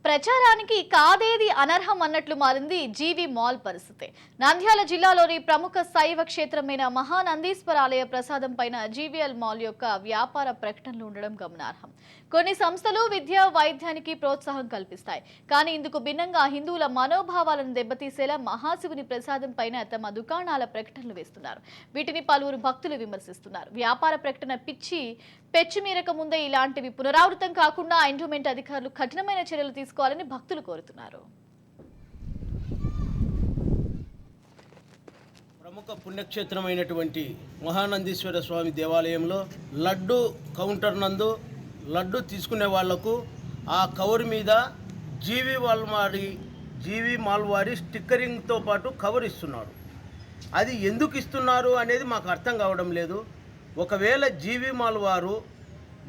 ప్రచారానికి కాదేది అనర్హం అన్నట్లు మారింది జీవి మాల్ పరిస్థితి. నంద్యాల జిల్లాలోని ప్రముఖ శైవ క్షేత్రమైన మహానందీశ్వర ఆలయ ప్రసాదం పైన జీవీఎల్ మాల్ యొక్క వ్యాపార ప్రకటనలు ఉండడం గమనార్హం. కొన్ని సంస్థలు విద్య వైద్యానికి ప్రోత్సాహం కల్పిస్తాయి. కానీ ఇందుకు భిన్నంగా హిందువుల మనోభావాలను దెబ్బతీసేలా మహాశివుని ప్రసాదం పైన తమ దుకాణాల ప్రకటనలు వేస్తున్నారు. వీటిని పలువురు భక్తులు విమర్శిస్తున్నారు. వ్యాపార ప్రకటన పెచ్చిమీరక ముందే ఇలాంటివి పునరావృతం కాకుండా ఎండోమెంట్ అధికారులు కఠినమైన చర్యలు తీసుకోవాలని భక్తులు కోరుతున్నారు. ప్రముఖ పుణ్యక్షేత్రమైనటువంటి మహానందీశ్వర స్వామి దేవాలయంలో లడ్డు కౌంటర్ నందు లడ్డు తీసుకునే వాళ్లకు ఆ కవర్ మీద జీవి మాల్ వారి స్టిక్కరింగ్తో పాటు కవర్ ఇస్తున్నారు. అది ఎందుకు ఇస్తున్నారు అనేది మాకు అర్థం కావడం లేదు. ఒకవేళ జీవి మాల్ వారు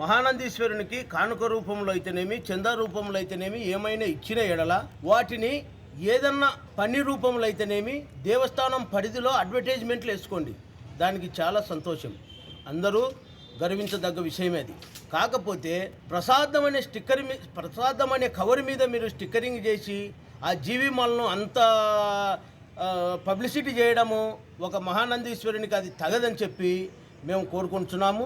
మహానందీశ్వరునికి కానుక రూపంలో అయితేనేమి, చందా రూపంలో అయితేనేమి ఏమైనా ఇచ్చిన ఎడల వాటిని ఏదన్నా పని రూపంలో అయితేనేమి దేవస్థానం పరిధిలో అడ్వర్టైజ్మెంట్లు వేసుకోండి. దానికి చాలా సంతోషం, అందరూ గర్వించదగ్గ విషయమే అది. కాకపోతే ప్రసాదం అనే కవర్ మీద మీరు స్టిక్కరింగ్ చేసి ఆ జీవి మాల్ను అంత పబ్లిసిటీ చేయడము ఒక మహానందీశ్వరునికి అది తగదని చెప్పి మేము కోరుకుంటున్నాము.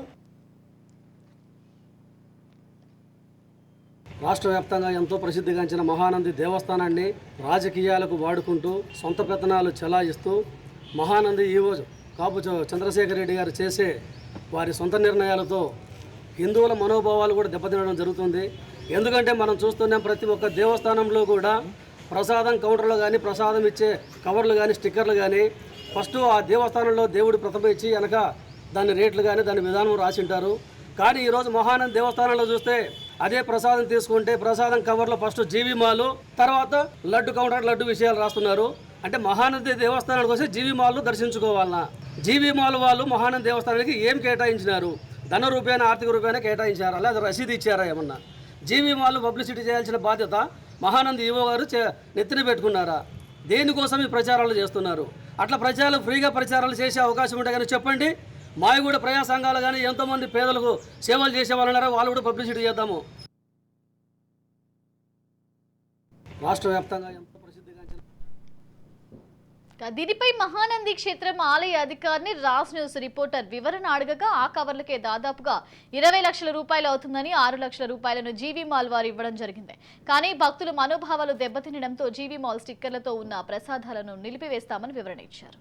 రాష్ట్ర వ్యాప్తంగా ఎంతో ప్రసిద్ధిగాంచిన మహానంది దేవస్థానాన్ని రాజకీయాలకు వాడుకుంటూ సొంత పెత్తనాలు చెలాయిస్తూ మహానంది ఈవో కాపు చంద్రశేఖర్ రెడ్డి గారు చేసే వారి సొంత నిర్ణయాలతో హిందువుల మనోభావాలు కూడా దెబ్బతినడం జరుగుతుంది. ఎందుకంటే మనం చూస్తున్నాం, ప్రతి ఒక్క దేవస్థానంలో కూడా ప్రసాదం కౌంటర్లు కానీ, ప్రసాదం ఇచ్చే కవర్లు కానీ, స్టిక్కర్లు కానీ ఫస్ట్ ఆ దేవస్థానంలో దేవుడి ప్రతిమ ఇచ్చి వెనక దాని రేట్లు కానీ దాని విధానం రాసింటారు. కానీ ఈరోజు మహానంది దేవస్థానంలో చూస్తే అదే ప్రసాదం తీసుకుంటే ప్రసాదం కవర్లో ఫస్ట్ జీవి మాలు, తర్వాత లడ్డు కౌంటర్ లడ్డు విషయాలు రాస్తున్నారు. అంటే మహానంది దేవస్థానానికి వస్తే జీవి మాలు దర్శించుకోవాలన్నా, జీవి మాల్ వాళ్ళు మహానంది దేవస్థానానికి ఏం కేటాయించినారు? ధన రూపాయన ఆర్థిక రూపాయన కేటాయించారా, లేదా రసీదు ఇచ్చారా ఏమన్నా? జీవి మాల్ పబ్లిసిటీ చేయాల్సిన బాధ్యత మహానంది ఈవో గారు నెత్తిన పెట్టుకున్నారా? దేనికోసం ఈ ప్రచారాలు చేస్తున్నారు? అట్లా ఫ్రీగా ప్రచారాలు చేసే అవకాశం ఉంటే కానీ చెప్పండి. మావి కూడా ప్రజా సంఘాలు కానీ ఎంతోమంది పేదలకు సేవలు చేసే వాళ్ళు ఉన్నారో వాళ్ళు కూడా పబ్లిసిటీ చేద్దాము. రాష్ట్ర వ్యాప్తంగా ఎంతో ప్రసిద్ధిగాంచిన దీనిపై మహానంది క్షేత్రం ఆలయ అధికారిని రాజ్ న్యూస్ రిపోర్టర్ వివరణ అడగగా ఆ కవర్లకే దాదాపుగా 20 లక్షల రూపాయలు అవుతుందని 6 లక్షల రూపాయలను జీవి మాల్ వారు ఇవ్వడం జరిగింది. కానీ భక్తుల మనోభావాలు దెబ్బతినడంతో జీవి మాల్ స్టిక్కర్లతో ఉన్న ప్రసాదాలను నిలిపివేస్తామని వివరణ ఇచ్చారు.